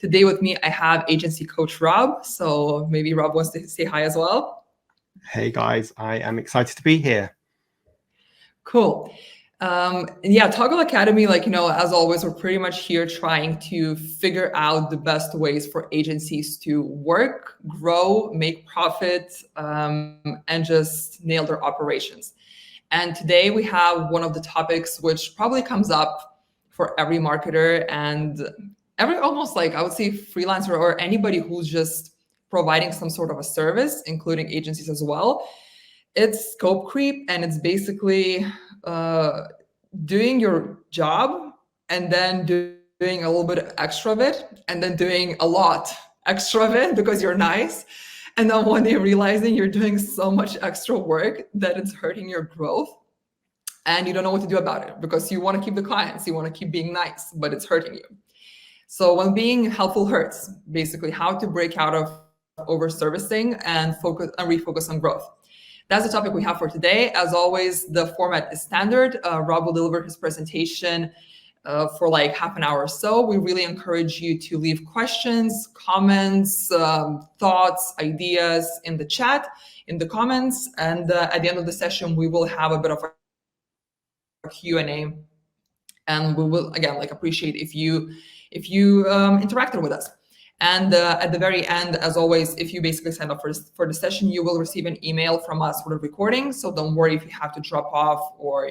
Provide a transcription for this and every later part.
Today with me, I have agency coach Rob. So maybe Rob wants to say hi as well. Hey guys, I am excited to be here. Cool. Yeah, Toggl Academy, as always, we're pretty much here trying to figure out the best ways for agencies to work, grow, make profit, and just nail their operations. And today we have one of the topics which probably comes up for every marketer and every almost I would say freelancer or anybody who's just providing some sort of a service, including agencies as well. It's scope creep, and it's basically doing your job and then doing a little bit extra of it and then doing a lot extra of it because you're nice. And then one day realizing you're doing so much extra work that it's hurting your growth and you don't know what to do about it because you want to keep the clients, you want to keep being nice, but it's hurting you. So when being helpful hurts, basically how to break out of over servicing and focus and refocus on growth. That's the topic we have for today. As always, the format is standard. Rob will deliver his presentation for like half an hour or so. We really encourage you to leave questions, comments, thoughts, ideas in the chat, in the comments. And at the end of the session, we will have a bit of a Q&A. And we will, again, appreciate if you interacted with us. And at the very end, as always, if you basically sign up for the session, you will receive an email from us for the recording. So don't worry if you have to drop off or,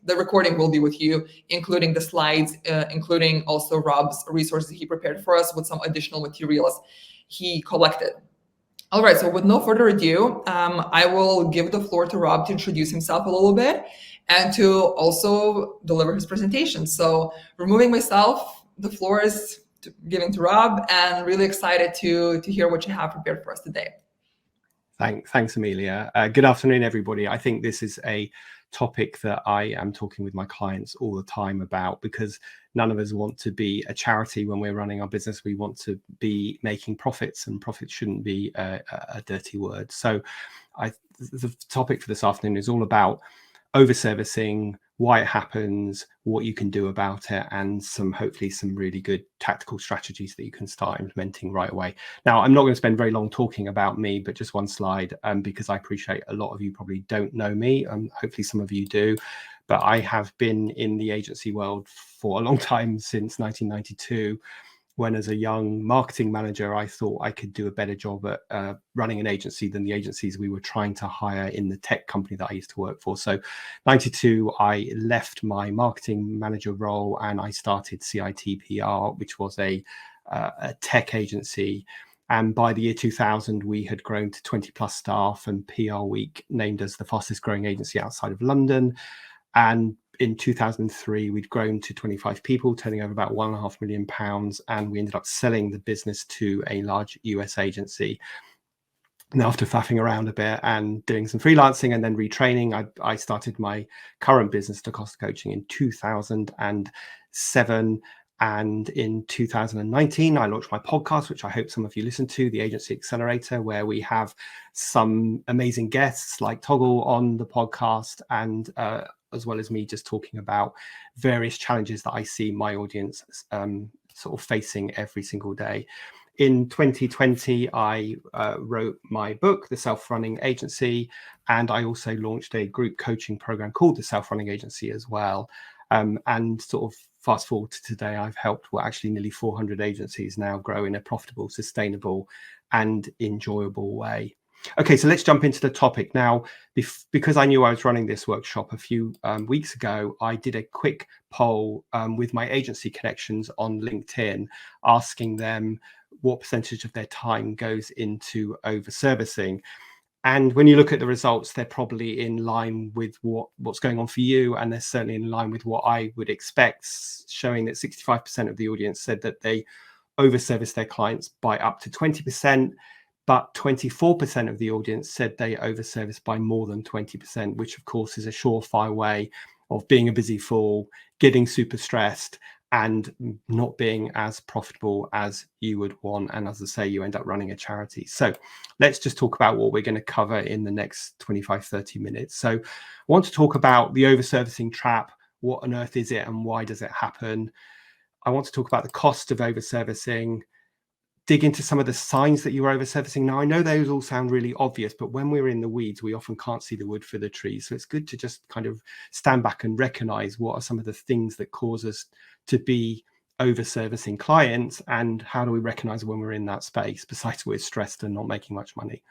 the recording will be with you, including the slides, including also Rob's resources he prepared for us with some additional materials he collected. All right, so with no further ado, I will give the floor to Rob to introduce himself a little bit and to also deliver his presentation. So removing myself, the floor is giving to Rob, and really excited to hear what you have prepared for us today. Thanks, Amelia. Good afternoon, everybody. I think this is a topic that I am talking with my clients all the time about because none of us want to be a charity when we're running our business. We want to be making profits, and profits shouldn't be a dirty word. So the topic for this afternoon is all about overservicing, why it happens, what you can do about it, and hopefully some really good tactical strategies that you can start implementing right away. Now, I'm not going to spend very long talking about me, but just one slide, because I appreciate a lot of you probably don't know me, and hopefully some of you do. But I have been in the agency world for a long time, since 1992. When as a young marketing manager, I thought I could do a better job at running an agency than the agencies we were trying to hire in the tech company that I used to work for. So 92, I left my marketing manager role and I started CITPR, which was a tech agency. And by the year 2000, we had grown to 20 plus staff, and PR Week named us the fastest growing agency outside of London. And in 2003, we'd grown to 25 people, turning over about £1.5 million, and we ended up selling the business to a large US agency. And after faffing around a bit and doing some freelancing and then retraining, I started my current business, Costa Coaching, in 2007. And in 2019, I launched my podcast, which I hope some of you listen to, the Agency Accelerator, where we have some amazing guests like Toggl on the podcast, and as well as me just talking about various challenges that I see my audience sort of facing every single day. In 2020, I wrote my book, The Self-Running Agency, and I also launched a group coaching program called The Self-Running Agency as well. And sort of fast forward to today, I've helped actually nearly 400 agencies now grow in a profitable, sustainable, and enjoyable way. Okay, so let's jump into the topic now. Because I knew I was running this workshop a few weeks ago, I did a quick poll with my agency connections on LinkedIn, asking them what percentage of their time goes into overservicing. And when you look at the results, they're probably in line with what's going on for you, and they're certainly in line with what I would expect, showing that 65% of the audience said that they overservice their clients by up to 20%. But 24% of the audience said they overservice by more than 20%, which of course is a surefire way of being a busy fool, getting super stressed, and not being as profitable as you would want. And as I say, you end up running a charity. So let's just talk about what we're going to cover in the next 25-30 minutes. So I want to talk about the overservicing trap. What on earth is it and why does it happen? I want to talk about the cost of over-servicing, dig into some of the signs that you're over-servicing. Now, I know those all sound really obvious, but when we're in the weeds, we often can't see the wood for the trees. So it's good to just kind of stand back and recognize what are some of the things that cause us to be over-servicing clients, and how do we recognize when we're in that space, besides we're stressed and not making much money.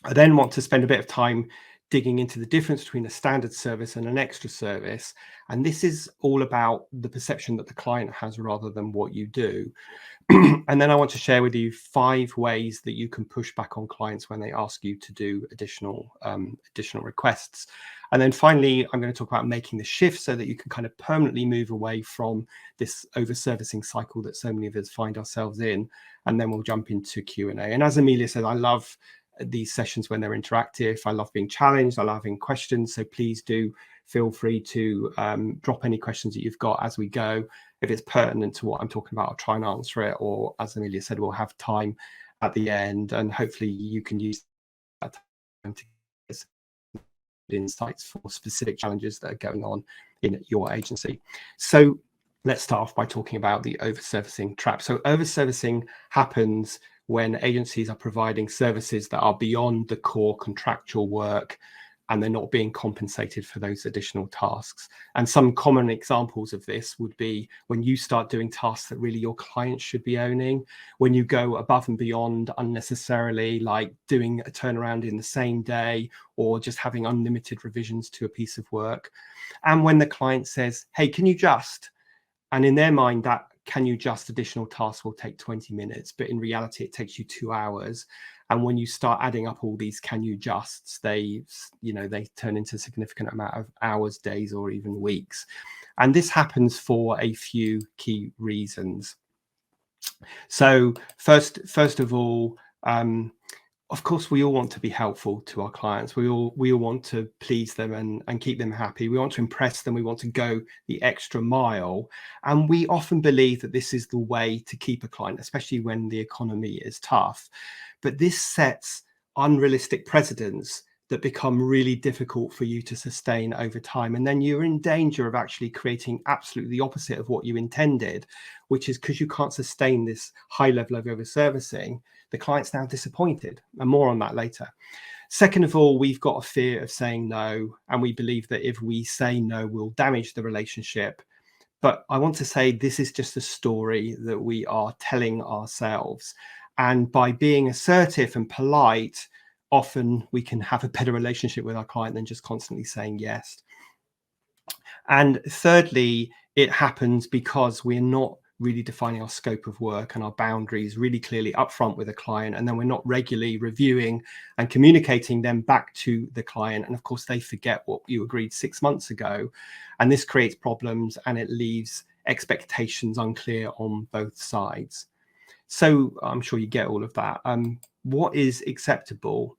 I then want to spend a bit of time digging into the difference between a standard service and an extra service. And this is all about the perception that the client has rather than what you do. And then I want to share with you 5 ways that you can push back on clients when they ask you to do additional requests. And then finally, I'm going to talk about making the shift so that you can kind of permanently move away from this over-servicing cycle that so many of us find ourselves in. And then we'll jump into Q&A. And as Amelia said, I love these sessions when they're interactive. I love being challenged. I love having questions. So please do feel free to drop any questions that you've got as we go. If it's pertinent to what I'm talking about, I'll try and answer it. Or as Amelia said, we'll have time at the end, and hopefully you can use that time to get insights for specific challenges that are going on in your agency. So let's start off by talking about the over-servicing trap. So over-servicing happens when agencies are providing services that are beyond the core contractual work, and they're not being compensated for those additional tasks. And some common examples of this would be when you start doing tasks that really your clients should be owning, when you go above and beyond unnecessarily, like doing a turnaround in the same day, or just having unlimited revisions to a piece of work. And when the client says, hey, can you just, and in their mind, that can you just additional tasks will take 20 minutes, but in reality, it takes you 2 hours. And when you start adding up all these can you justs, they turn into a significant amount of hours, days, or even weeks. And this happens for a few key reasons. So first of all, of course, we all want to be helpful to our clients. We all want to please them and keep them happy. We want to impress them. We want to go the extra mile. And we often believe that this is the way to keep a client, especially when the economy is tough. But this sets unrealistic precedents that become really difficult for you to sustain over time. And then you're in danger of actually creating absolutely the opposite of what you intended, which is because you can't sustain this high level of over-servicing, the client's now disappointed, and more on that later. Second of all, we've got a fear of saying no, and we believe that if we say no, we'll damage the relationship. But I want to say this is just a story that we are telling ourselves. And by being assertive and polite, often we can have a better relationship with our client than just constantly saying yes. And thirdly, it happens because we're not really defining our scope of work and our boundaries really clearly upfront with a client, and then we're not regularly reviewing and communicating them back to the client. And of course, they forget what you agreed 6 months ago, and this creates problems, and it leaves expectations unclear on both sides. So I'm sure you get all of that. What is acceptable?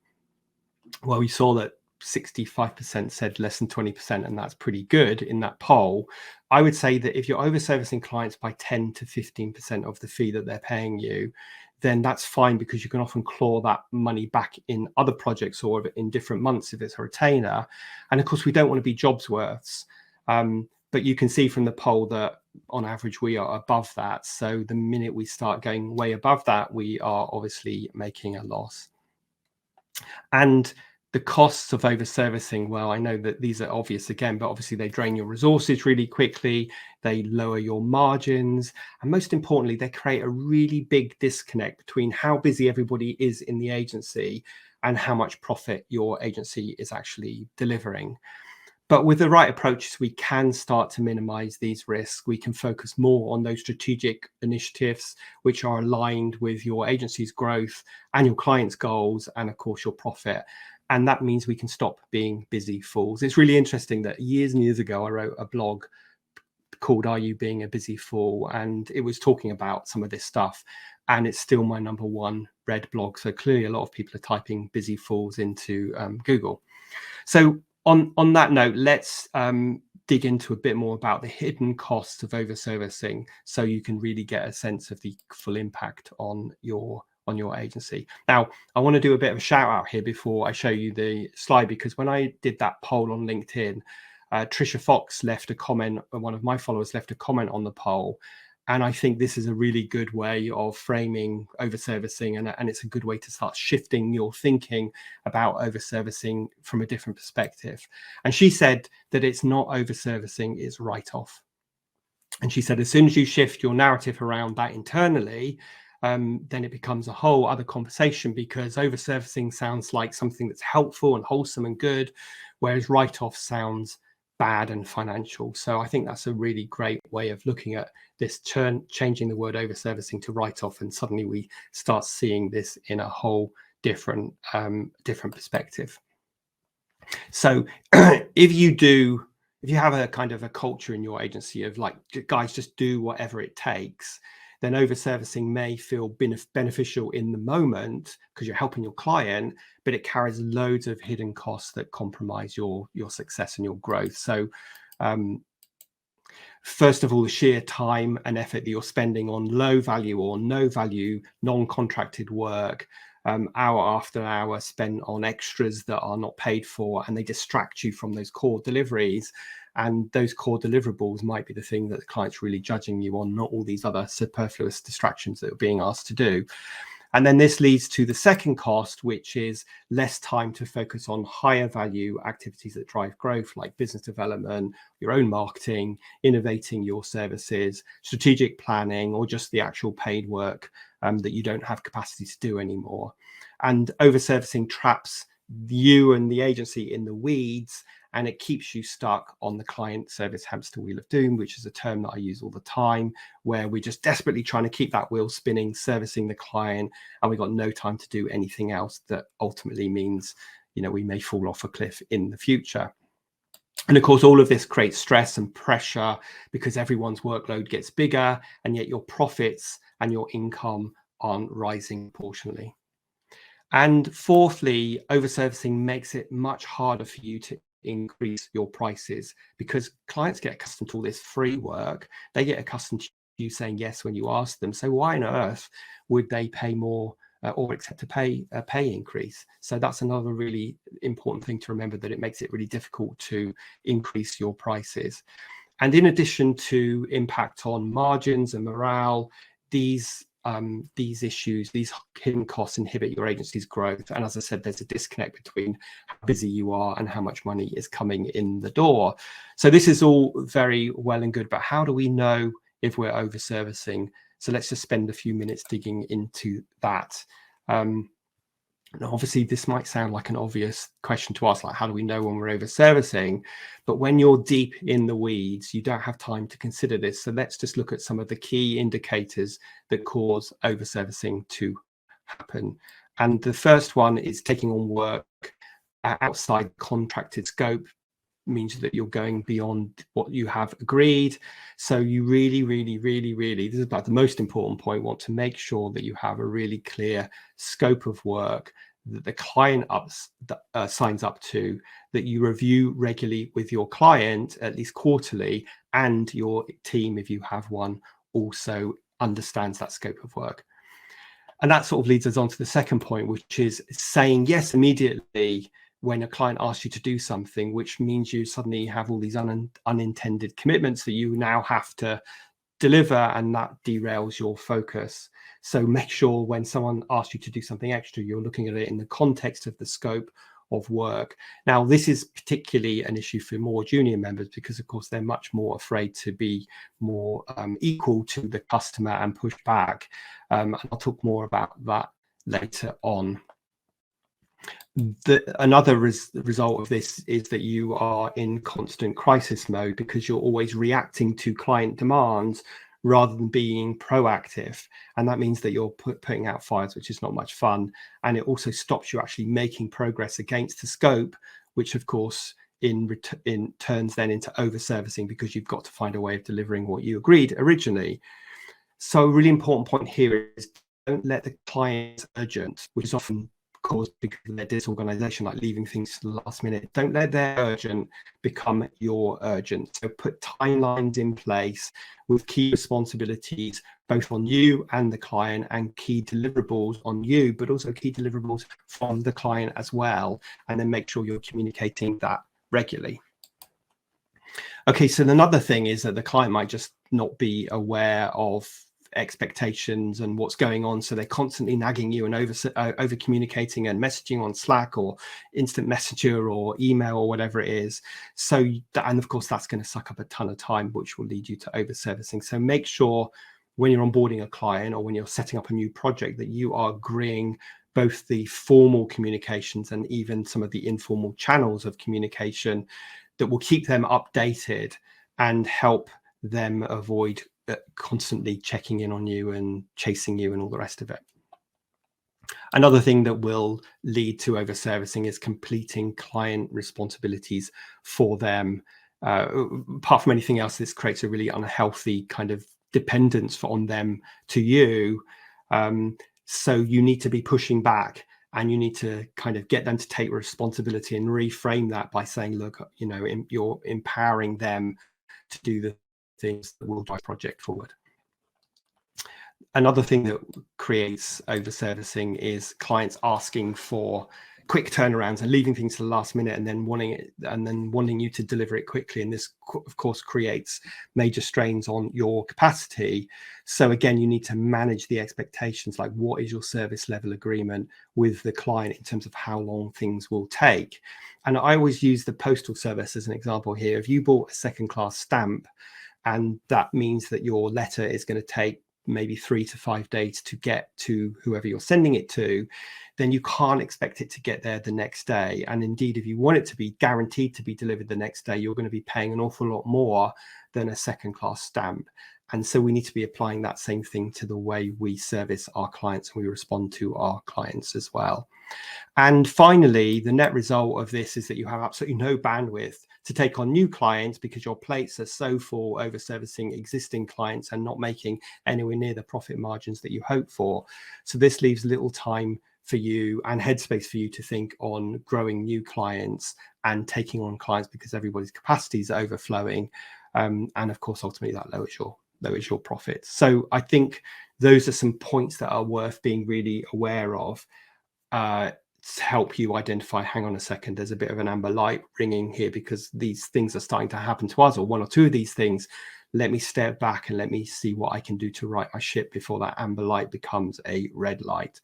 Well, we saw that 65% said less than 20%, and that's pretty good in that poll. I would say that if you're over-servicing clients by 10 to 15% of the fee that they're paying you, then that's fine, because you can often claw that money back in other projects or in different months if it's a retainer. And of course, we don't want to be jobs worths. But you can see from the poll that on average, we are above that. So the minute we start going way above that, we are obviously making a loss. And the costs of over-servicing, well, I know that these are obvious again, but obviously they drain your resources really quickly. They lower your margins. And most importantly, they create a really big disconnect between how busy everybody is in the agency and how much profit your agency is actually delivering. But with the right approaches, we can start to minimize these risks. We can focus more on those strategic initiatives which are aligned with your agency's growth and your clients' goals, and of course your profit. And that means we can stop being busy fools. It's really interesting that years and years ago, I wrote a blog called Are You Being a Busy Fool? And it was talking about some of this stuff. And it's still my #1 read blog. So clearly a lot of people are typing busy fools into Google. So on that note, let's dig into a bit more about the hidden costs of over-servicing, so you can really get a sense of the full impact on your agency. Now, I want to do a bit of a shout out here before I show you the slide, because when I did that poll on LinkedIn, Trisha Fox left a comment, one of my followers left a comment on the poll. And I think this is a really good way of framing overservicing, and it's a good way to start shifting your thinking about overservicing from a different perspective. And she said that it's not overservicing, it's write-off. And she said, as soon as you shift your narrative around that internally, then it becomes a whole other conversation, because overservicing sounds like something that's helpful and wholesome and good, whereas write-off sounds bad and financial. So I think that's a really great way of looking at this, changing the word overservicing to write-off, and suddenly we start seeing this in a whole different perspective. So if you have a kind of a culture in your agency of like, guys, just do whatever it takes, then overservicing may feel beneficial in the moment because you're helping your client, but it carries loads of hidden costs that compromise your success and your growth. So first of all, the sheer time and effort that you're spending on low value or no value non-contracted work, hour after hour spent on extras that are not paid for, and they distract you from those core deliveries. And those core deliverables might be the thing that the client's really judging you on, not all these other superfluous distractions that you're being asked to do. And then this leads to the second cost, which is less time to focus on higher value activities that drive growth, like business development, your own marketing, innovating your services, strategic planning, or just the actual paid work that you don't have capacity to do anymore. And overservicing traps you and the agency in the weeds, and it keeps you stuck on the client service hamster wheel of doom, which is a term that I use all the time, where we're just desperately trying to keep that wheel spinning, servicing the client, and we've got no time to do anything else. That ultimately means, you know, we may fall off a cliff in the future. And of course, all of this creates stress and pressure because everyone's workload gets bigger, and yet your profits and your income aren't rising proportionally. And fourthly, overservicing makes it much harder for you to increase your prices, because clients get accustomed to all this free work. They get accustomed to you saying yes when you ask them. So why on earth would they pay more or accept a pay increase? So that's another really important thing to remember, that it makes it really difficult to increase your prices. And in addition to impact on margins and morale, these issues, these hidden costs, inhibit your agency's growth. And as I said, there's a disconnect between how busy you are and how much money is coming in the door. So this is all very well and good, but how do we know if we're overservicing? So let's just spend a few minutes digging into that. Now, obviously, this might sound like an obvious question to ask, like, how do we know when we're overservicing? But when you're deep in the weeds, you don't have time to consider this. So let's just look at some of the key indicators that cause overservicing to happen. And the first one is taking on work outside contracted scope. Means that you're going beyond what you have agreed. So you really, this is like the most important point, want to make sure that you have a really clear scope of work that the client signs up to, that you review regularly with your client, at least quarterly, and your team, if you have one, also understands that scope of work. And that sort of leads us on to the second point, which is saying yes immediately when a client asks you to do something, which means you suddenly have all these unintended commitments that you now have to deliver, and that derails your focus. So make sure when someone asks you to do something extra, you're looking at it in the context of the scope of work. Now, this is particularly an issue for more junior members, because of course they're much more afraid to be more equal to the customer and push back. And I'll talk more about that later on. Another result of this is that you are in constant crisis mode, because you're always reacting to client demands rather than being proactive. And that means that you're putting out fires, which is not much fun. And it also stops you actually making progress against the scope, which of course turns then into overservicing, because you've got to find a way of delivering what you agreed originally. So a really important point here is, don't let the client urgent, which is often caused because of their disorganization, like leaving things to the last minute. Don't let their urgent become your urgent. So put timelines in place with key responsibilities, both on you and the client, and key deliverables on you, but also key deliverables from the client as well. And then make sure you're communicating that regularly. Okay, so another thing is that the client might just not be aware of expectations and what's going on, so they're constantly nagging you and over communicating and messaging on Slack or instant messenger or email or whatever it is. So and of course that's going to suck up a ton of time, which will lead you to over servicing. So make sure when you're onboarding a client or when you're setting up a new project that you are agreeing both the formal communications and even some of the informal channels of communication that will keep them updated and help them avoid constantly checking in on you and chasing you and all the rest of it. Another thing that will lead to over servicing is completing client responsibilities for them. Apart from anything else, this creates a really unhealthy kind of dependence on them to you. So you need to be pushing back, and you need to kind of get them to take responsibility and reframe that by saying, look, you know, you're empowering them to do the things that will drive the project forward. Another thing that creates over servicing is clients asking for quick turnarounds and leaving things to the last minute and then wanting you to deliver it quickly. And this of course creates major strains on your capacity. So again, you need to manage the expectations, like what is your service level agreement with the client in terms of how long things will take. And I always use the postal service as an example here. If you bought a second class stamp, and that means that your letter is going to take maybe 3 to 5 days to get to whoever you're sending it to, then you can't expect it to get there the next day. And indeed, if you want it to be guaranteed to be delivered the next day, you're going to be paying an awful lot more than a second class stamp. And so we need to be applying that same thing to the way we service our clients and we respond to our clients as well. And finally, the net result of this is that you have absolutely no bandwidth to take on new clients because your plates are so full over servicing existing clients and not making anywhere near the profit margins that you hope for. So this leaves little time for you and headspace for you to think on growing new clients and taking on clients because everybody's capacity is overflowing. And of course, ultimately that lowers your profits. So I think those are some points that are worth being really aware of. To help you identify, hang on a second, there's a bit of an amber light ringing here because these things are starting to happen to us, or one or two of these things. Let me step back and let me see what I can do to right my ship before that amber light becomes a red light.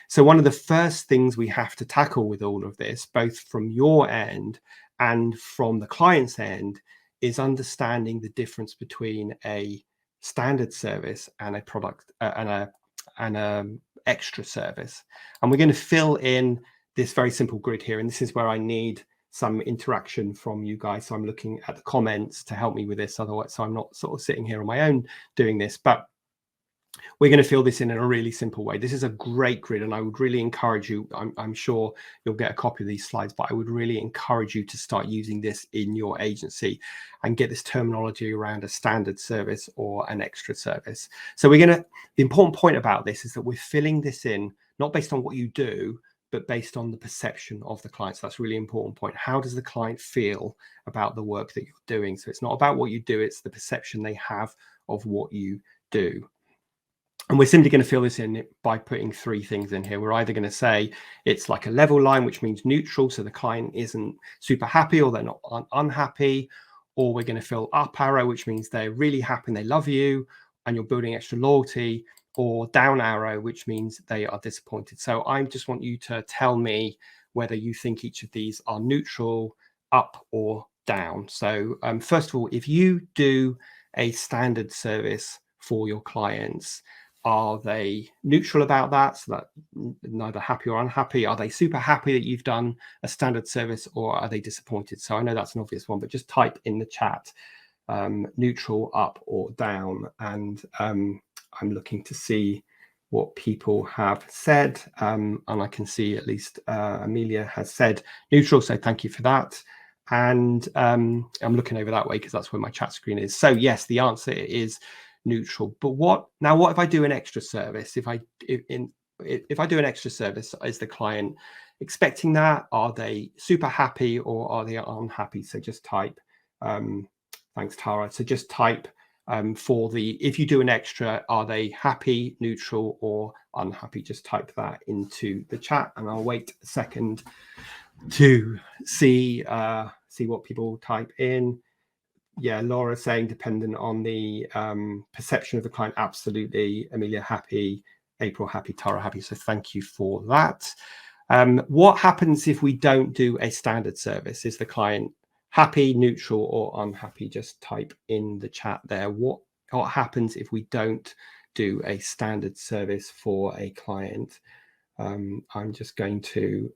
So one of the first things we have to tackle with all of this, both from your end and from the client's end, is understanding the difference between a standard service and a product and a extra service. And we're going to fill in this very simple grid here. And this is where I need some interaction from you guys. So I'm looking at the comments to help me with this. Otherwise, so I'm not sort of sitting here on my own doing this, but we're going to fill this in a really simple way. This is a great grid, and I would really encourage you, I'm sure you'll get a copy of these slides, but I would really encourage you to start using this in your agency and get this terminology around a standard service or an extra service. So the important point about this is that we're filling this in, not based on what you do, but based on the perception of the client. So that's a really important point. How does the client feel about the work that you're doing? So it's not about what you do, it's the perception they have of what you do. And we're simply going to fill this in by putting three things in here. We're either going to say it's like a level line, which means neutral, so the client isn't super happy or they're not unhappy, or we're going to fill up arrow, which means they're really happy and they love you and you're building extra loyalty, or down arrow, which means they are disappointed. So I just want you to tell me whether you think each of these are neutral, up, or down. So first of all, if you do a standard service for your clients, are they neutral about that? So that neither happy or unhappy? Are they super happy that you've done a standard service, or are they disappointed? So I know that's an obvious one, but just type in the chat neutral, up, or down. And I'm looking to see what people have said. And I can see at least Amelia has said neutral. So thank you for that. And I'm looking over that way because that's where my chat screen is. So yes, the answer is neutral. But what if I do an extra service? If I do an extra service, is the client expecting that? Are they super happy or are they unhappy? So just type thanks, Tara. So just type if you do an extra, are they happy, neutral, or unhappy? Just type that into the chat, and I'll wait a second to see what people type in. Yeah, Laura saying dependent on the perception of the client. Absolutely. Amelia, happy. April, happy. Tara, happy. So thank you for that. What happens if we don't do a standard service? Is the client happy, neutral, or unhappy? Just type in the chat there. What happens if we don't do a standard service for a client? I'm just going to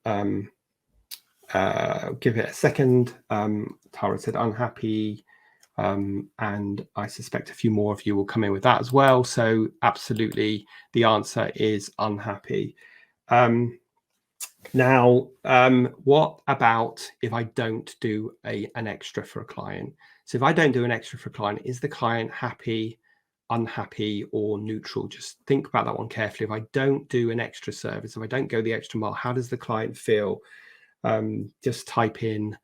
give it a second. Tara said unhappy. And I suspect a few more of you will come in with that as well. So absolutely, the answer is unhappy. Now, what about if I don't do an extra for a client? So if I don't do an extra for a client, is the client happy, unhappy, or neutral? Just think about that one carefully. If I don't do an extra service, if I don't go the extra mile, how does the client feel? Just type in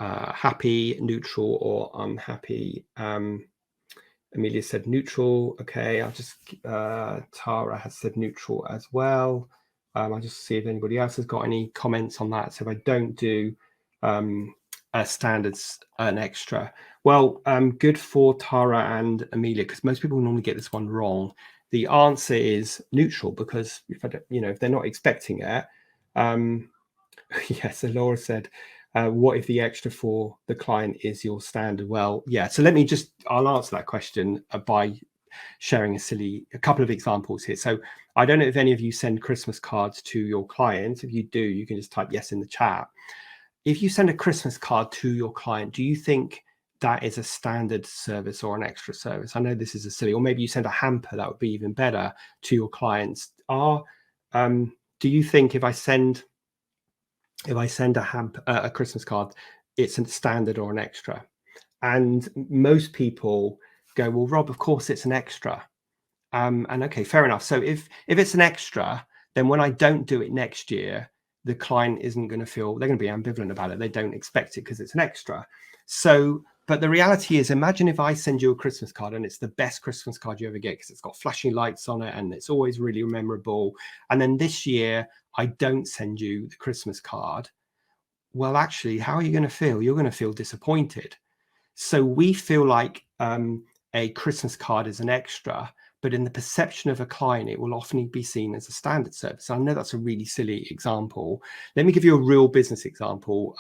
happy, neutral, or unhappy. Amelia said neutral. Okay, I'll just Tara has said neutral as well. I'll just see if anybody else has got any comments on that. So if I don't do a standards an extra, well, good for Tara and Amelia, because most people normally get this one wrong. The answer is neutral, because if I don't, if they're not expecting it. Yeah, so Laura said, what if the extra for the client is your standard? Well, yeah, so I'll answer that question by sharing a couple of examples here. So I don't know if any of you send Christmas cards to your clients. If you do, you can just type yes in the chat. If you send a Christmas card to your client, do you think that is a standard service or an extra service? I know this is a silly, or maybe you send a hamper, that would be even better, to your clients. Do you think if I send a Christmas card, it's a standard or an extra? And most people go, well, Rob, of course it's an extra. And okay, fair enough. So if it's an extra, then when I don't do it next year, the client isn't going to feel, they're going to be ambivalent about it. They don't expect it because it's an extra. So, but the reality is, imagine if I send you a Christmas card and it's the best Christmas card you ever get because it's got flashing lights on it and it's always really memorable. And then this year, I don't send you the Christmas card. Well, actually, how are you going to feel? You're going to feel disappointed. So we feel like a Christmas card is an extra, but in the perception of a client, it will often be seen as a standard service. I know that's a really silly example. Let me give you a real business example.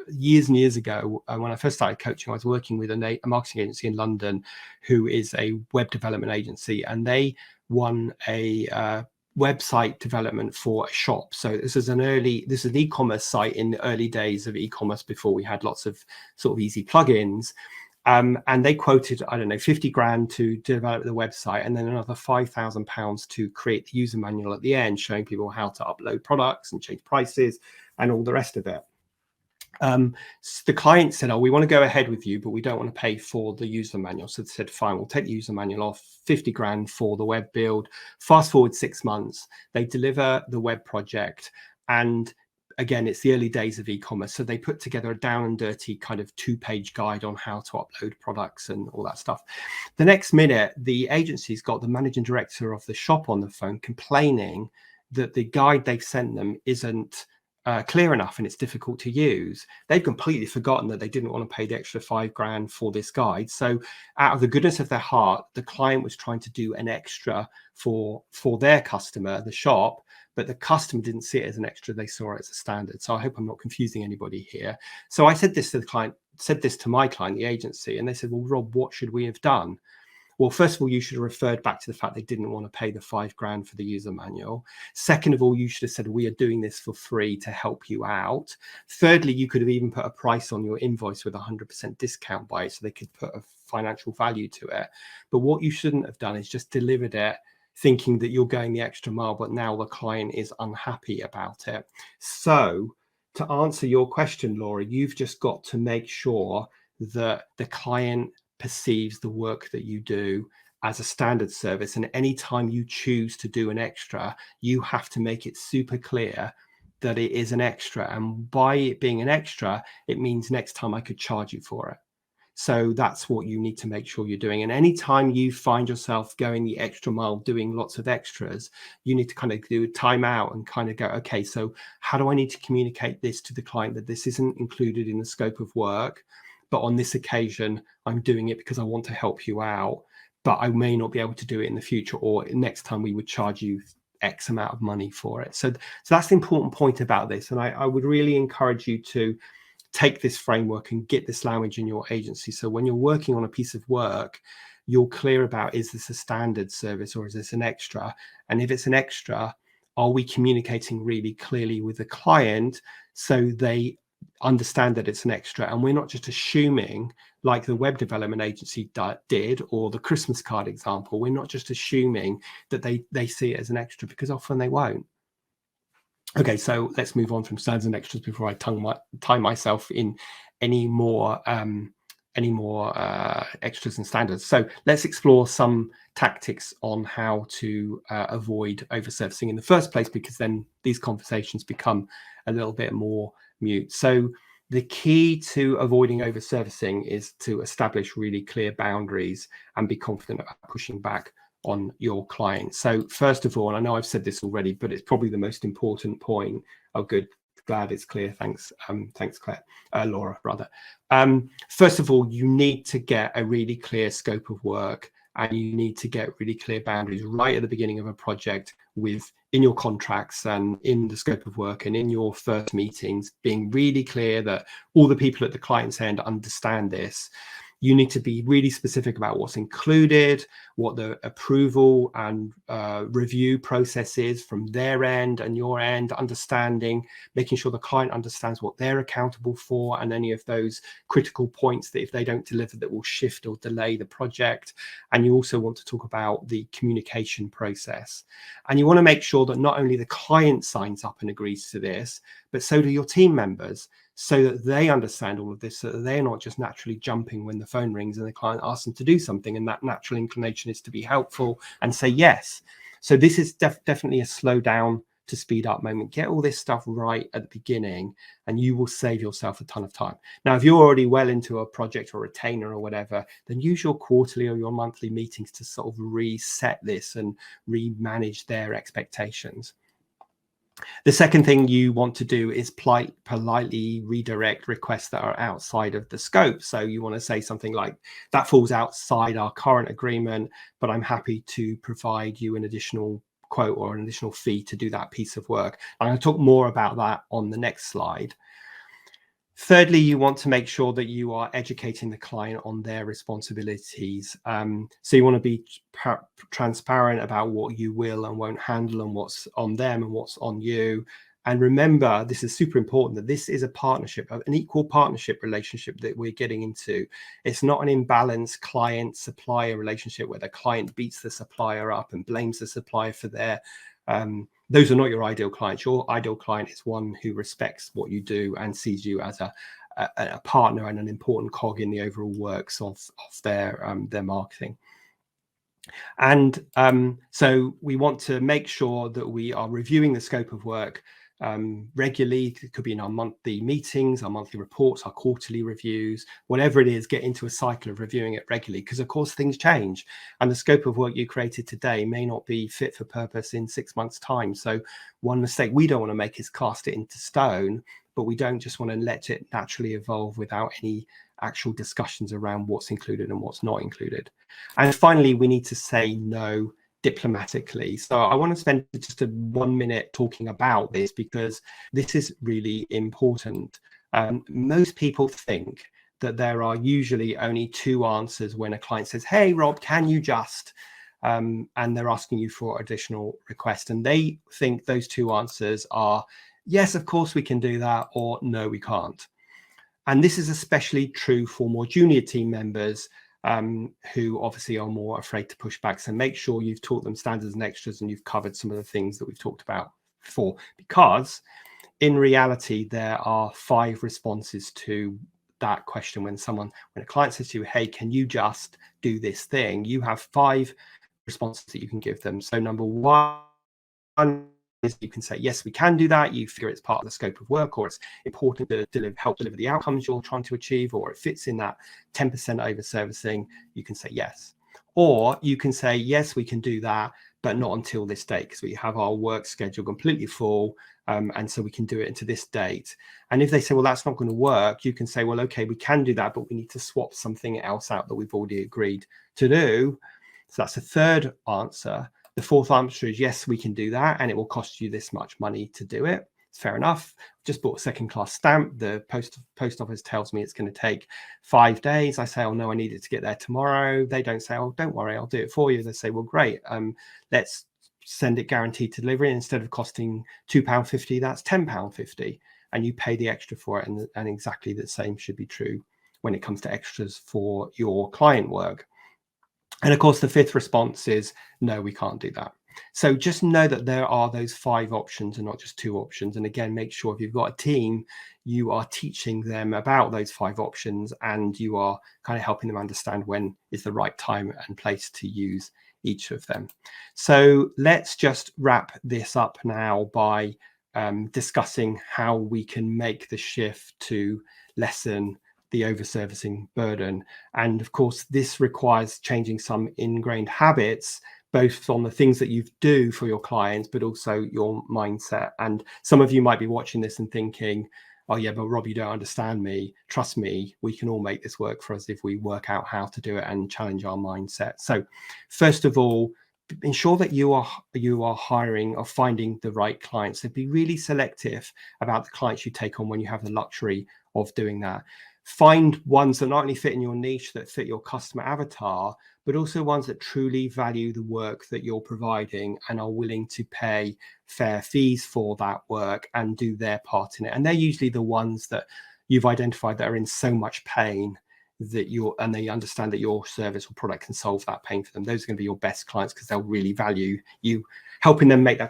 Years and years ago, when I first started coaching, I was working with a marketing agency in London who is a web development agency, and they won a website development for a shop. So this is an e-commerce site in the early days of e-commerce, before we had lots of sort of easy plugins. And they quoted, I don't know, 50 grand to develop the website, and then another £5,000 to create the user manual at the end, showing people how to upload products and change prices and all the rest of it. The client said, oh, we want to go ahead with you, but we don't want to pay for the user manual. So they said, fine, we'll take the user manual off, 50 grand for the web build. Fast forward 6 months, they deliver the web project. And again, it's the early days of e-commerce. So they put together a down and dirty kind of 2-page guide on how to upload products and all that stuff. The next minute, the agency's got the managing director of the shop on the phone complaining that the guide they've sent them isn't clear enough and it's difficult to use. They've completely forgotten that they didn't want to pay the extra 5 grand for this guide. So out of the goodness of their heart, the client was trying to do an extra for their customer, the shop, but the customer didn't see it as an extra. They saw it as a standard. So I hope I'm not confusing anybody here. So I said this to the client, said this to my client, the agency, and they said, well, Rob, what should we have done? Well, first of all, you should have referred back to the fact they didn't want to pay the 5 grand for the user manual. Second of all, you should have said, we are doing this for free to help you out. Thirdly, you could have even put a price on your invoice with 100% discount by it, so they could put a financial value to it. But what you shouldn't have done is just delivered it thinking that you're going the extra mile, but now the client is unhappy about it. So to answer your question, Laura, you've just got to make sure that the client perceives the work that you do as a standard service, and anytime you choose to do an extra, you have to make it super clear that it is an extra, and by it being an extra, it means next time I could charge you for it. So that's what you need to make sure you're doing. And anytime you find yourself going the extra mile, doing lots of extras, you need to kind of do a time out and kind of go, okay, so how do I need to communicate this to the client, that this isn't included in the scope of work, but on this occasion, I'm doing it because I want to help you out, but I may not be able to do it in the future, or next time we would charge you X amount of money for it. So that's the important point about this. And I would really encourage you to take this framework and get this language in your agency. So when you're working on a piece of work, you're clear about, is this a standard service or is this an extra? And if it's an extra, are we communicating really clearly with the client so they understand that it's an extra? And we're not just assuming, like the web development agency did, or the Christmas card example, we're not just assuming that they see it as an extra, because often they won't. Okay, so let's move on from standards and extras before I tie myself in any more extras and standards. So let's explore some tactics on how to avoid overservicing in the first place, because then these conversations become a little bit more mute. So the key to avoiding overservicing is to establish really clear boundaries and be confident about pushing back on your client. So first of all, and I know I've said this already, but it's probably the most important point. Oh, good. Glad it's clear. Thanks. Thanks, Claire. Laura, rather. First of all, you need to get a really clear scope of work, and you need to get really clear boundaries right at the beginning of a project, in your contracts and in the scope of work and in your first meetings, being really clear that all the people at the client's end understand this. You need to be really specific about what's included, what the approval and review process is from their end and your end, understanding, making sure the client understands what they're accountable for, and any of those critical points that if they don't deliver, that will shift or delay the project. And you also want to talk about the communication process. And you want to make sure that not only the client signs up and agrees to this, but so do your team members, so that they understand all of this, so that they're not just naturally jumping when the phone rings and the client asks them to do something, and that natural inclination is to be helpful and say yes. So this is definitely a slow down to speed up moment. Get all this stuff right at the beginning, and you will save yourself a ton of time. Now, if you're already well into a project or retainer or whatever, then use your quarterly or your monthly meetings to sort of reset this and re-manage their expectations. The second thing you want to do is politely redirect requests that are outside of the scope. So you want to say something like, that falls outside our current agreement, but I'm happy to provide you an additional quote or an additional fee to do that piece of work. I'm going to talk more about that on the next slide. Thirdly, you want to make sure that you are educating the client on their responsibilities. So you want to be transparent about what you will and won't handle, and what's on them and what's on you. And remember, this is super important, that this is a partnership, an equal partnership relationship that we're getting into. It's not an imbalanced client-supplier relationship where the client beats the supplier up and blames the supplier for their those are not your ideal clients. Your ideal client is one who respects what you do and sees you as a partner and an important cog in the overall works of their marketing. And so we want to make sure that we are reviewing the scope of work regularly. It could be in our monthly meetings, our monthly reports, our quarterly reviews, whatever it is. Get into a cycle of reviewing it regularly, because of course things change, and the scope of work you created today may not be fit for purpose in 6 months' time. So one mistake we don't want to make is cast it into stone, but we don't just want to let it naturally evolve without any actual discussions around what's included and what's not included. And finally, we need to say no diplomatically. So I want to spend just 1 minute talking about this, because this is really important. Most people think that there are usually only 2 answers when a client says, hey, Rob, can you just, and they're asking you for additional request. And they think those 2 answers are, yes, of course we can do that, or no, we can't. And this is especially true for more junior team members who obviously are more afraid to push back. So make sure you've taught them standards and extras, and you've covered some of the things that we've talked about before, because in reality, there are 5 responses to that question. When a client says to you, hey, can you just do this thing? You have 5 responses that you can give them. So number 1 is you can say, yes, we can do that. You figure it's part of the scope of work, or it's important to help deliver the outcomes you're trying to achieve, or it fits in that 10% over servicing. You can say yes. Or you can say, yes, we can do that, but not until this date, because we have our work schedule completely full. And so we can do it into this date. And if they say, well, that's not going to work, you can say, well, okay, we can do that, but we need to swap something else out that we've already agreed to do. So that's the third answer. The fourth answer is, yes, we can do that, and it will cost you this much money to do it. It's fair enough. Just bought a second class stamp. The post office tells me it's going to take 5 days. I say, oh no, I need it to get there tomorrow. They don't say, oh, don't worry, I'll do it for you. They say, well, great. Let's send it guaranteed delivery. Instead of costing £2.50, that's £10.50, and you pay the extra for it. And exactly the same should be true when it comes to extras for your client work. And of course, the fifth response is, no, we can't do that. So just know that there are those 5 options and not just 2 options. And again, make sure if you've got a team, you are teaching them about those 5 options, and you are kind of helping them understand when is the right time and place to use each of them. So let's just wrap this up now by discussing how we can make the shift to lessen the overservicing burden. And of course, this requires changing some ingrained habits, both on the things that you do for your clients, but also your mindset. And some of you might be watching this and thinking, oh yeah, but Rob, you don't understand me. Trust me, we can all make this work for us if we work out how to do it and challenge our mindset. So first of all, ensure that you are hiring or finding the right clients. So be really selective about the clients you take on when you have the luxury of doing that. Find ones that not only fit in your niche, that fit your customer avatar, but also ones that truly value the work that you're providing and are willing to pay fair fees for that work and do their part in it. And they're usually the ones that you've identified that are in so much pain that and they understand that your service or product can solve that pain for them. Those are going to be your best clients, because they'll really value you helping them make that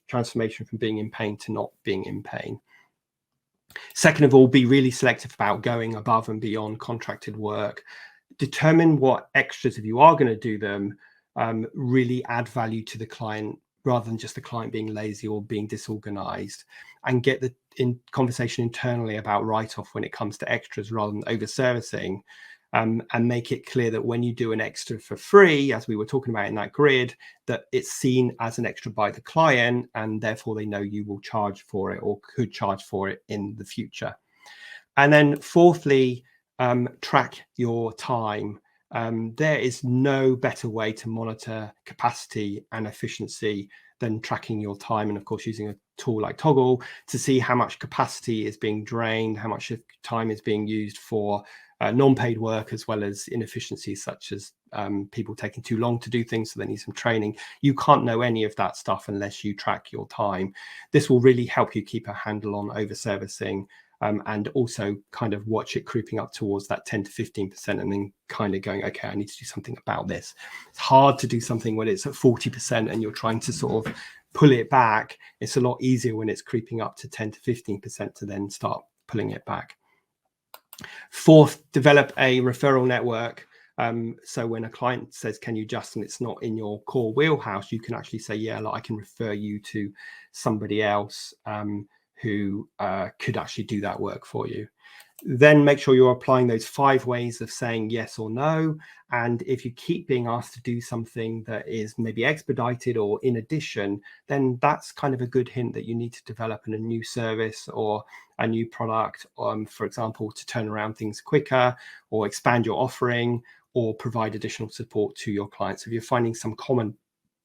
transformation from being in pain to not being in pain. Second of all, be really selective about going above and beyond contracted work. Determine what extras, if you are going to do them, really add value to the client, rather than just the client being lazy or being disorganized, and get the conversation internally about write-off when it comes to extras rather than over-servicing. And make it clear that when you do an extra for free, as we were talking about in that grid, that it's seen as an extra by the client, and therefore they know you will charge for it or could charge for it in the future. And then fourthly, track your time. There is no better way to monitor capacity and efficiency than tracking your time, and of course using a tool like Toggl to see how much capacity is being drained, how much time is being used for non-paid work, as well as inefficiencies such as people taking too long to do things, so they need some training. You can't know any of that stuff unless you track your time. This will really help you keep a handle on over-servicing, and also kind of watch it creeping up towards that 10 to 15%, and then kind of going, okay, I need to do something about this. It's hard to do something when it's at 40% and you're trying to sort of pull it back. It's a lot easier when it's creeping up to 10 to 15% to then start pulling it back. Fourth, develop a referral network. So when a client says, can you just, and it's not in your core wheelhouse, you can actually say, yeah, like, I can refer you to somebody else who could actually do that work for you. Then make sure you're applying those 5 ways of saying yes or no. And if you keep being asked to do something that is maybe expedited or in addition, then that's kind of a good hint that you need to develop a new service or a new product, for example, to turn around things quicker, or expand your offering, or provide additional support to your clients. If you're finding some common,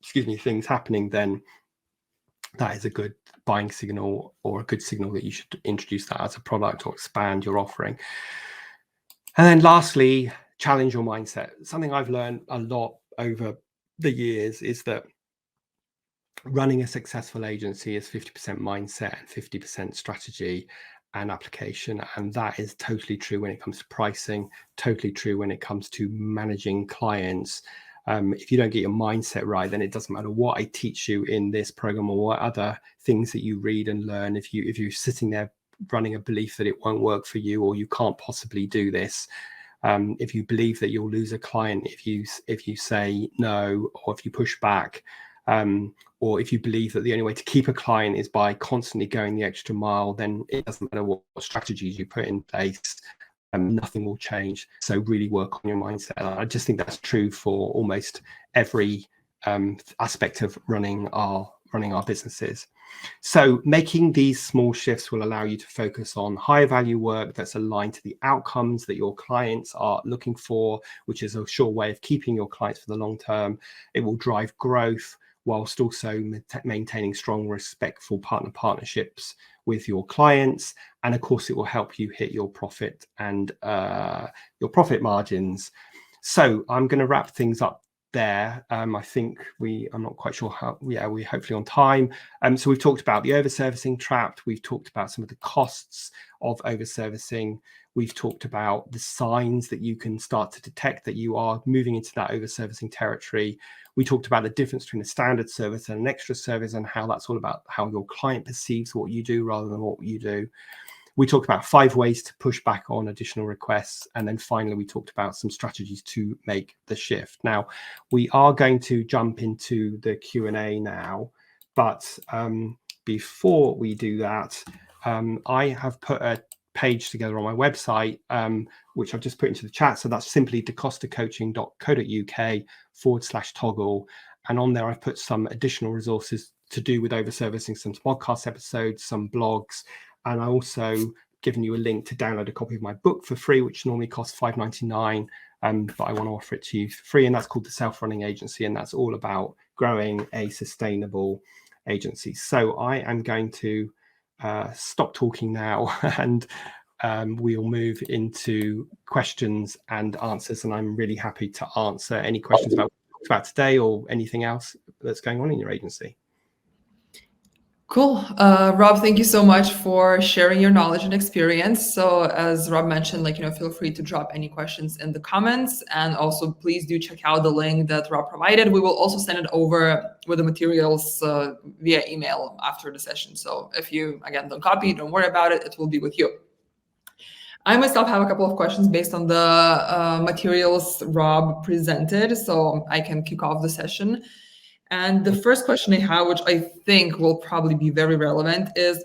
things happening, then that is a good buying signal, or a good signal that you should introduce that as a product or expand your offering. And then lastly, challenge your mindset. Something I've learned a lot over the years is that running a successful agency is 50% mindset and 50% strategy and application. And that is totally true when it comes to pricing, totally true when it comes to managing clients. If you don't get your mindset right, then it doesn't matter what I teach you in this program or what other things that you read and learn. If you're sitting there running a belief that it won't work for you, or you can't possibly do this, if you believe that you'll lose a client if you say no, or if you push back, or if you believe that the only way to keep a client is by constantly going the extra mile, then it doesn't matter what strategies you put in place. Nothing will change. So really work on your mindset. And I just think that's true for almost every aspect of running our businesses. So making these small shifts will allow you to focus on higher value work that's aligned to the outcomes that your clients are looking for, which is a sure way of keeping your clients for the long term. It will drive growth whilst also maintaining strong, respectful partnerships with your clients. And of course, it will help you hit your profit and your profit margins. So I'm going to wrap things up there. I think I'm not quite sure how, we're hopefully on time. So we've talked about the overservicing trap. We've talked about some of the costs of overservicing. We've talked about the signs that you can start to detect that you are moving into that overservicing territory. We talked about the difference between a standard service and an extra service and how that's all about how your client perceives what you do rather than what you do. We talked about 5 ways to push back on additional requests. And then finally, we talked about some strategies to make the shift. Now, we are going to jump into the Q&A now. But before we do that, I have put a page together on my website, which I've just put into the chat. So that's simply dacostacoaching.co.uk/Toggl. And on there, I've put some additional resources to do with overservicing, some podcast episodes, some blogs. And I also given you a link to download a copy of my book for free, which normally costs $5.99. But I want to offer it to you for free. And that's called The Self-Running Agency. And that's all about growing a sustainable agency. So I am going to stop talking now and we'll move into questions and answers. And I'm really happy to answer any questions about what we talked about today or anything else that's going on in your agency. Cool. Rob, thank you so much for sharing your knowledge and experience. So as Rob mentioned, feel free to drop any questions in the comments. And also please do check out the link that Rob provided. We will also send it over with the materials via email after the session. So if you, again, don't copy, don't worry about it. It will be with you. I myself have a couple of questions based on the materials Rob presented, so I can kick off the session. And the first question I have, which I think will probably be very relevant, is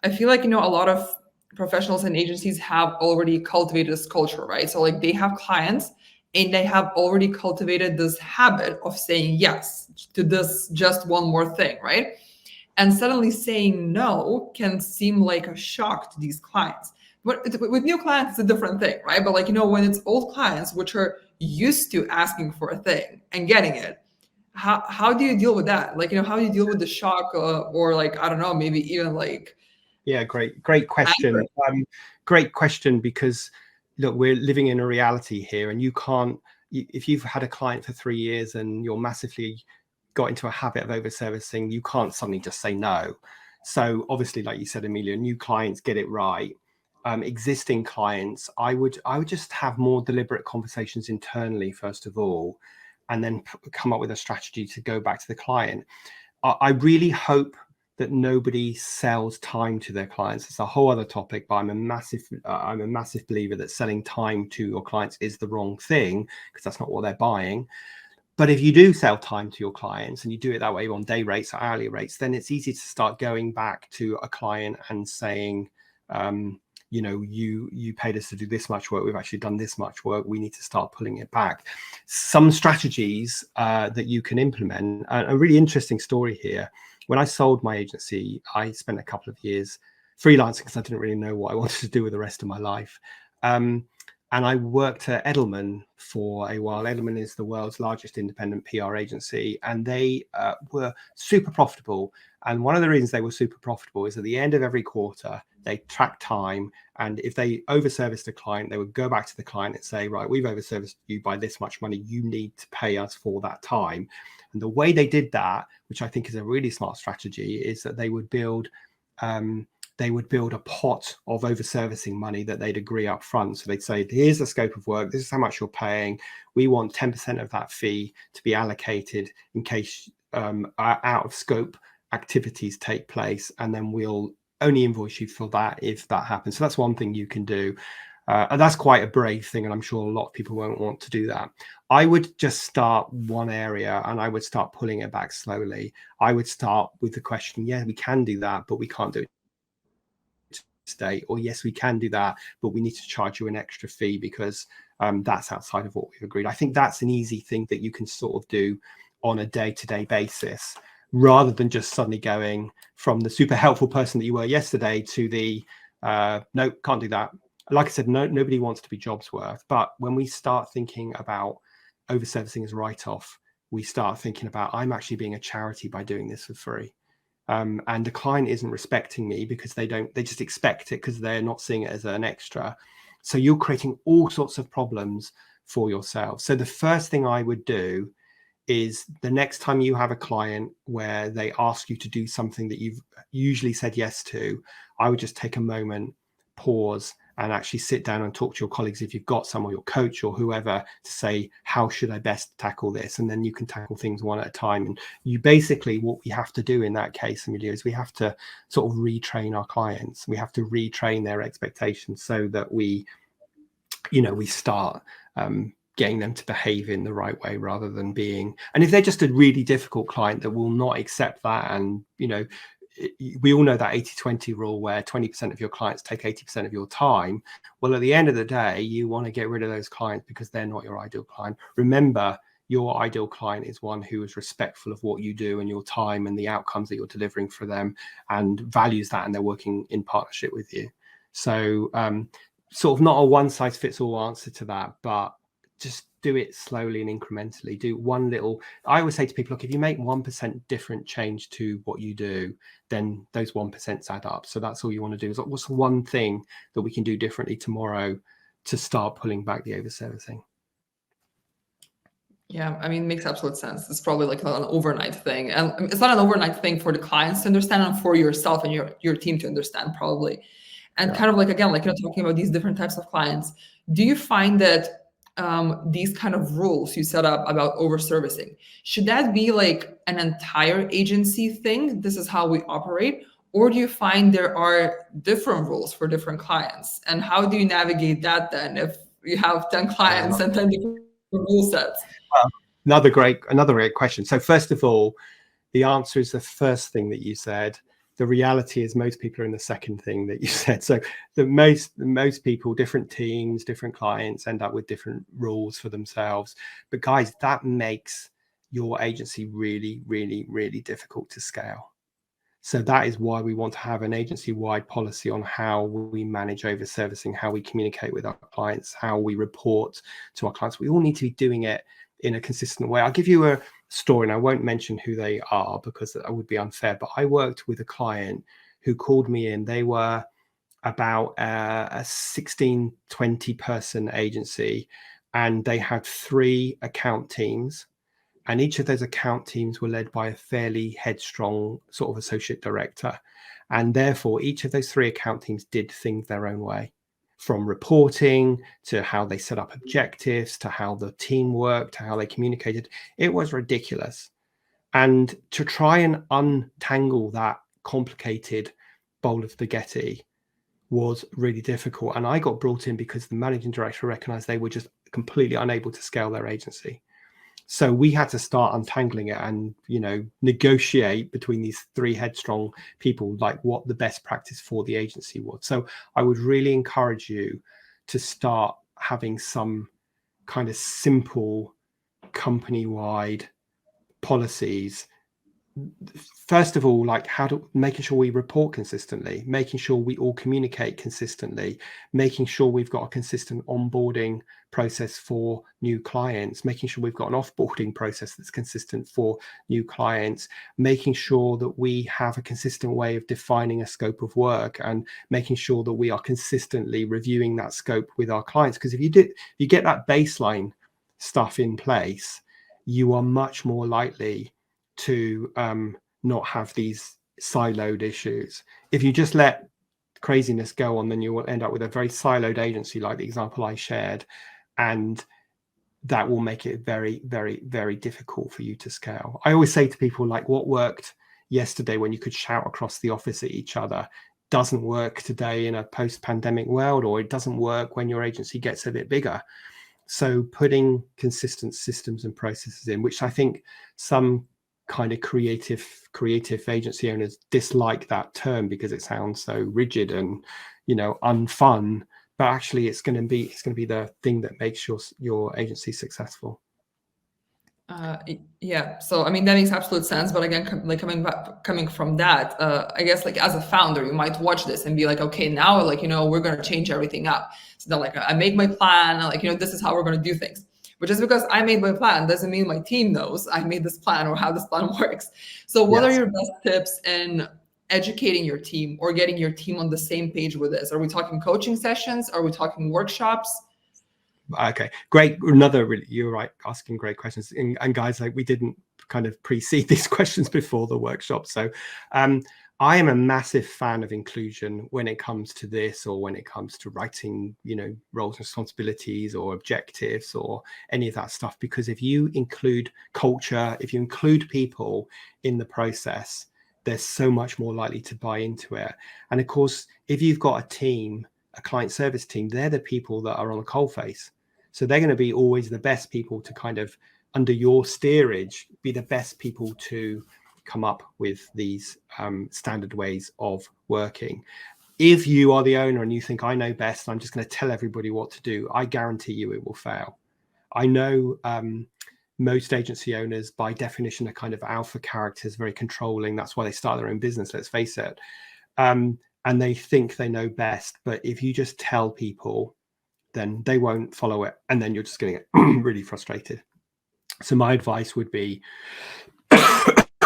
I feel like, a lot of professionals and agencies have already cultivated this culture, right? So they have clients and they have already cultivated this habit of saying yes to this just one more thing, right? And suddenly saying no can seem like a shock to these clients. But with new clients, it's a different thing, right? But when it's old clients, which are used to asking for a thing and getting it, how do you deal with that? How do you deal with the shock or I don't know, maybe even Yeah, great question. Great question, because look, we're living in a reality here, and you can't, if you've had a client for 3 years and you're massively got into a habit of overservicing, you can't suddenly just say no. So obviously, like you said, Amelia, new clients get it right. Existing clients, I would just have more deliberate conversations internally, first of all, and then come up with a strategy to go back to the client. I really hope that nobody sells time to their clients. It's a whole other topic, but I'm a massive believer that selling time to your clients is the wrong thing, because that's not what they're buying. But if you do sell time to your clients and you do it that way on day rates or hourly rates, then it's easy to start going back to a client and saying, you paid us to do this much work. We've actually done this much work. We need to start pulling it back. Some strategies that you can implement. A really interesting story here. When I sold my agency, I spent a couple of years freelancing because I didn't really know what I wanted to do with the rest of my life. And I worked at Edelman for a while. Edelman is the world's largest independent PR agency, and they were super profitable. And one of the reasons they were super profitable is at the end of every quarter, they tracked time. And if they overserviced a client, they would go back to the client and say, right, we've overserviced you by this much money. You need to pay us for that time. And the way they did that, which I think is a really smart strategy, is that they would build a pot of overservicing money that they'd agree up front. So they'd say, here's the scope of work. This is how much you're paying. We want 10% of that fee to be allocated in case out of scope activities take place. And then we'll only invoice you for that if that happens. So that's one thing you can do. And that's quite a brave thing. And I'm sure a lot of people won't want to do that. I would just start one area and I would start pulling it back slowly. I would start with the question, yeah, we can do that, but we can't do it today. Or yes, we can do that, but we need to charge you an extra fee because that's outside of what we've agreed. I think that's an easy thing that you can sort of do on a day-to-day basis, rather than just suddenly going from the super helpful person that you were yesterday to the no, can't do that. Like I said, nobody wants to be jobs worth, but when we start thinking about overservicing as write-off, we start thinking about, I'm actually being a charity by doing this for free. And the client isn't respecting me because they just expect it because they're not seeing it as an extra. So you're creating all sorts of problems for yourself. So the first thing I would do is, the next time you have a client where they ask you to do something that you've usually said yes to, I would just take a moment, pause, and actually sit down and talk to your colleagues, if you've got some, or your coach or whoever, to say, how should I best tackle this? And then you can tackle things one at a time. And you basically, what we have to do in that case, Amelia, is we have to sort of retrain our clients. We have to retrain their expectations so that we start getting them to behave in the right way, rather than being, and if they're just a really difficult client that will not accept that, and we all know that 80-20 rule, where 20% of your clients take 80% of your time. Well, at the end of the day, you want to get rid of those clients because they're not your ideal client. Remember, your ideal client is one who is respectful of what you do and your time and the outcomes that you're delivering for them, and values that, and they're working in partnership with you. So sort of not a one size fits all answer to that, but just do it slowly and incrementally. Do one little, I always say to people, look, if you make 1% different change to what you do, then those 1% add up. So that's all you want to do, is what's one thing that we can do differently tomorrow to start pulling back the overservicing. Yeah, I mean, it makes absolute sense. It's probably like not an overnight thing. And it's not an overnight thing for the clients to understand, and for yourself and your team to understand, probably. And kind of like, again, like, talking about these different types of clients, do you find that these kind of rules you set up about overservicing, should that be like an entire agency thing? This is how we operate? Or do you find there are different rules for different clients? And how do you navigate that then, if you have 10 clients and 10 different rule sets? Another great question. So first of all, the answer is the first thing that you said. The reality is most people are in the second thing that you said. So the most people, different teams, different clients, end up with different rules for themselves. But guys, that makes your agency really, really, really difficult to scale. So that is why we want to have an agency-wide policy on how we manage overservicing, how we communicate with our clients, how we report to our clients. We all need to be doing it in a consistent way. I'll give you a story, and I won't mention who they are because that would be unfair, but I worked with a client who called me in. They were about a 16, 20 person agency, and they had 3 account teams, and each of those account teams were led by a fairly headstrong sort of associate director. And therefore, each of those 3 account teams did things their own way, from reporting to how they set up objectives, to how the team worked, to how they communicated. It was ridiculous. And to try and untangle that complicated bowl of spaghetti was really difficult. And I got brought in because the managing director recognized they were just completely unable to scale their agency. So we had to start untangling it and, negotiate between these 3 headstrong people, like what the best practice for the agency was. So I would really encourage you to start having some kind of simple company-wide policies. First of all, like making sure we report consistently, making sure we all communicate consistently, making sure we've got a consistent onboarding process for new clients, making sure we've got an offboarding process that's consistent for new clients, making sure that we have a consistent way of defining a scope of work, and making sure that we are consistently reviewing that scope with our clients. Because if you get that baseline stuff in place, you are much more likely to not have these siloed issues. If you just let craziness go on, then you will end up with a very siloed agency, like the example I shared, and that will make it very, very, very difficult for you to scale. I always say to people, like, what worked yesterday when you could shout across the office at each other doesn't work today in a post-pandemic world, or it doesn't work when your agency gets a bit bigger. So putting consistent systems and processes in, which I think some kind of creative agency owners dislike that term because it sounds so rigid and unfun, but actually it's going to be the thing that makes your agency successful. Yeah, so I mean that makes absolute sense. But again, coming from that, I guess like as a founder, you might watch this and be like, okay, now like we're gonna change everything up. So then like I make my plan, like this is how we're gonna do things. But just because I made my plan doesn't mean my team knows I made this plan or how this plan works. So what are Yes. your best tips in educating your team or getting your team on the same page with this? Are we talking coaching sessions? Are we talking workshops? Okay, great. You're right, asking great questions. And guys, like we didn't kind of precede these questions before the workshop. So I am a massive fan of inclusion when it comes to this, or when it comes to writing, roles and responsibilities or objectives or any of that stuff. Because if you include culture, if you include people in the process, they're so much more likely to buy into it. And of course, if you've got a team, a client service team, they're the people that are on the coalface. So they're going to be always the best people to kind of, under your steerage, be the best people to come up with these standard ways of working. If you are the owner and you think I know best, I'm just going to tell everybody what to do, I guarantee you it will fail. I know most agency owners by definition are kind of alpha characters, very controlling. That's why they start their own business, let's face it. And they think they know best. But if you just tell people, then they won't follow it. And then you're just going to get really frustrated. So my advice would be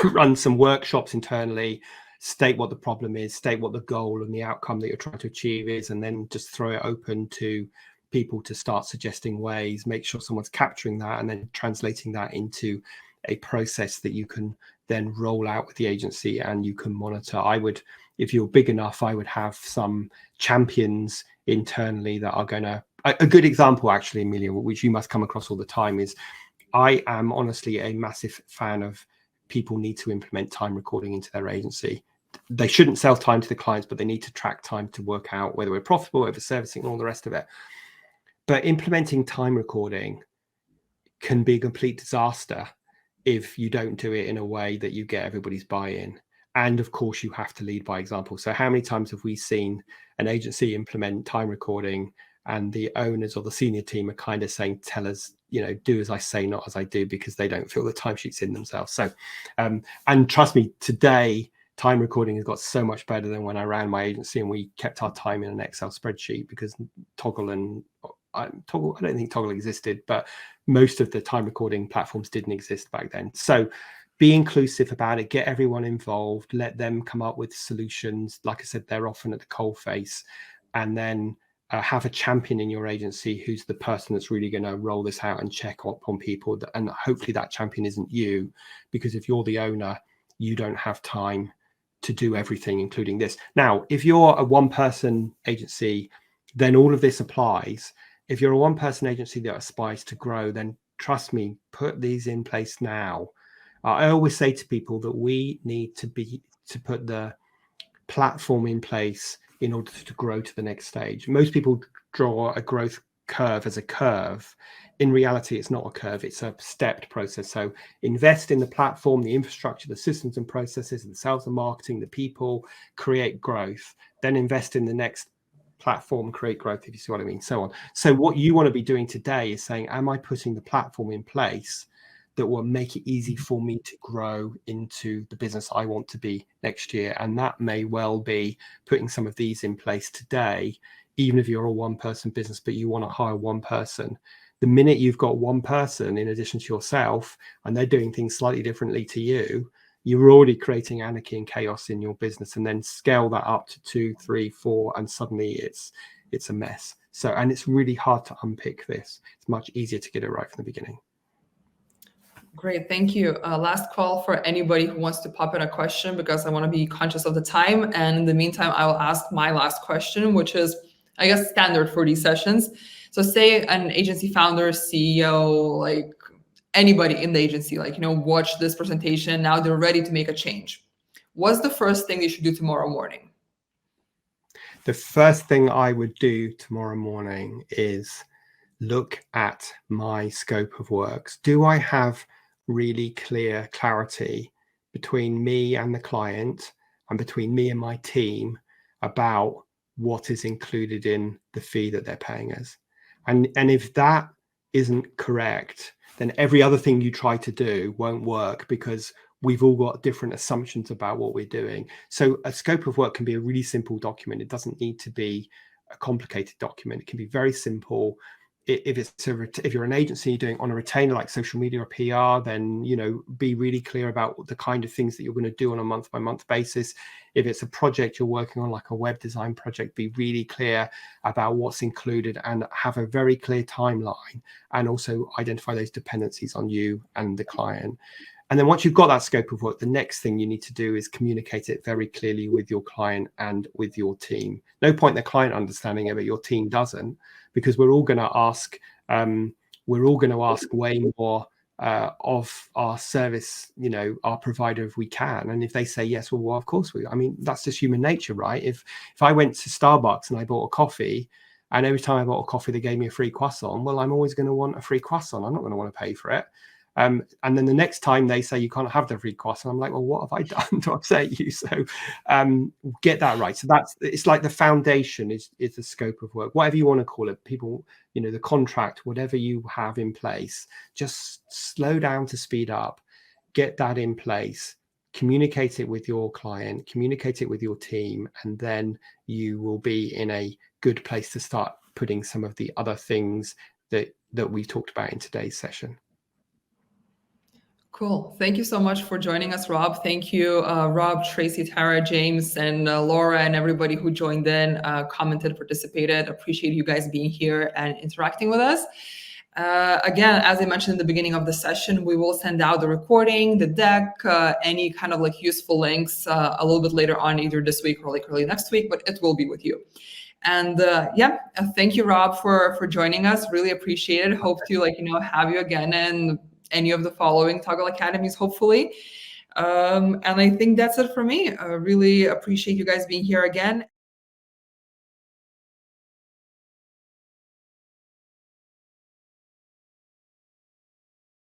run some workshops internally, state what the problem is, state what the goal and the outcome that you're trying to achieve is, and then just throw it open to people to start suggesting ways, make sure someone's capturing that and then translating that into a process that you can then roll out with the agency and you can monitor. I would, if you're big enough, I would have some champions internally that are going to, a good example actually, Amelia, which you must come across all the time, is I am honestly a massive fan of people need to implement time recording into their agency. They shouldn't sell time to the clients, but they need to track time to work out whether we're profitable, overservicing, and all the rest of it. But implementing time recording can be a complete disaster if you don't do it in a way that you get everybody's buy-in. And of course, you have to lead by example. So how many times have we seen an agency implement time recording and the owners or the senior team are kind of saying, tell us, do as I say, not as I do, because they don't feel the timesheets in themselves. So, and trust me, today, time recording has got so much better than when I ran my agency and we kept our time in an Excel spreadsheet, because Toggl, I don't think Toggl existed, but most of the time recording platforms didn't exist back then. So be inclusive about it, get everyone involved, let them come up with solutions. Like I said, they're often at the coalface, and then have a champion in your agency who's the person that's really going to roll this out and check up on people. And hopefully that champion isn't you, because if you're the owner, you don't have time to do everything, including this. Now, if you're a one-person agency, then all of this applies. If you're a one-person agency that aspires to grow, then trust me, put these in place now. I always say to people that we need to put the platform in place in order to grow to the next stage. Most people draw a growth curve as a curve. In reality, it's not a curve, it's a stepped process. So invest in the platform, the infrastructure, the systems and processes, the sales and marketing, the people, create growth, then invest in the next platform, create growth, if you see what I mean, so on. So what you want to be doing today is saying, am I putting the platform in place that will make it easy for me to grow into the business I want to be next year? And that may well be putting some of these in place today, even if you're a one-person business, but you want to hire one person. The minute you've got one person in addition to yourself, and they're doing things slightly differently to you, you're already creating anarchy and chaos in your business. And then scale that up to 2, 3, 4, and suddenly it's a mess. So, and it's really hard to unpick this. It's much easier to get it right from the beginning. Great, thank you. Last call for anybody who wants to pop in a question, because I want to be conscious of the time. And in the meantime, I will ask my last question, which is, I guess, standard for these sessions. So say an agency founder, CEO, like anybody in the agency, like, watch this presentation, now they're ready to make a change. What's the first thing they should do tomorrow morning? The first thing I would do tomorrow morning is look at my scope of works. Do I have really clear clarity between me and the client and between me and my team about what is included in the fee that they're paying us? And if that isn't correct, then every other thing you try to do won't work, because we've all got different assumptions about what we're doing. So a scope of work can be a really simple document. It doesn't need to be a complicated document. It can be very simple. If you're an agency doing on a retainer like social media or PR, then be really clear about the kind of things that you're going to do on a month-by-month basis. If it's a project you're working on, like a web design project, be really clear about what's included and have a very clear timeline, and also identify those dependencies on you and the client. And then once you've got that scope of work, the next thing you need to do is communicate it very clearly with your client and with your team. No point the client understanding it, but your team doesn't, because we're all going to ask way more of our service, our provider, if we can. And if they say yes, well, of course I mean, that's just human nature, right? If I went to Starbucks and I bought a coffee, and every time I bought a coffee they gave me a free croissant, well, I'm always going to want a free croissant. I'm not going to want to pay for it. And then the next time they say you can't have the free croissant, I'm like, well, what have I done to upset you? So get that right. So it's like the foundation is the scope of work, whatever you want to call it. People, the contract, whatever you have in place, just slow down to speed up, get that in place, communicate it with your client, communicate it with your team, and then you will be in a good place to start putting some of the other things that we talked about in today's session. Cool. Thank you so much for joining us, Rob. Thank you, Rob, Tracy, Tara, James, and Laura, and everybody who joined in, commented, participated. Appreciate you guys being here and interacting with us. Again, as I mentioned in the beginning of the session, we will send out the recording, the deck, any kind of useful links a little bit later on, either this week or early next week, but it will be with you. And thank you, Rob, for joining us. Really appreciate it. Hope to have you again in any of the following Toggl Academies, hopefully. And I think that's it for me. I really appreciate you guys being here again.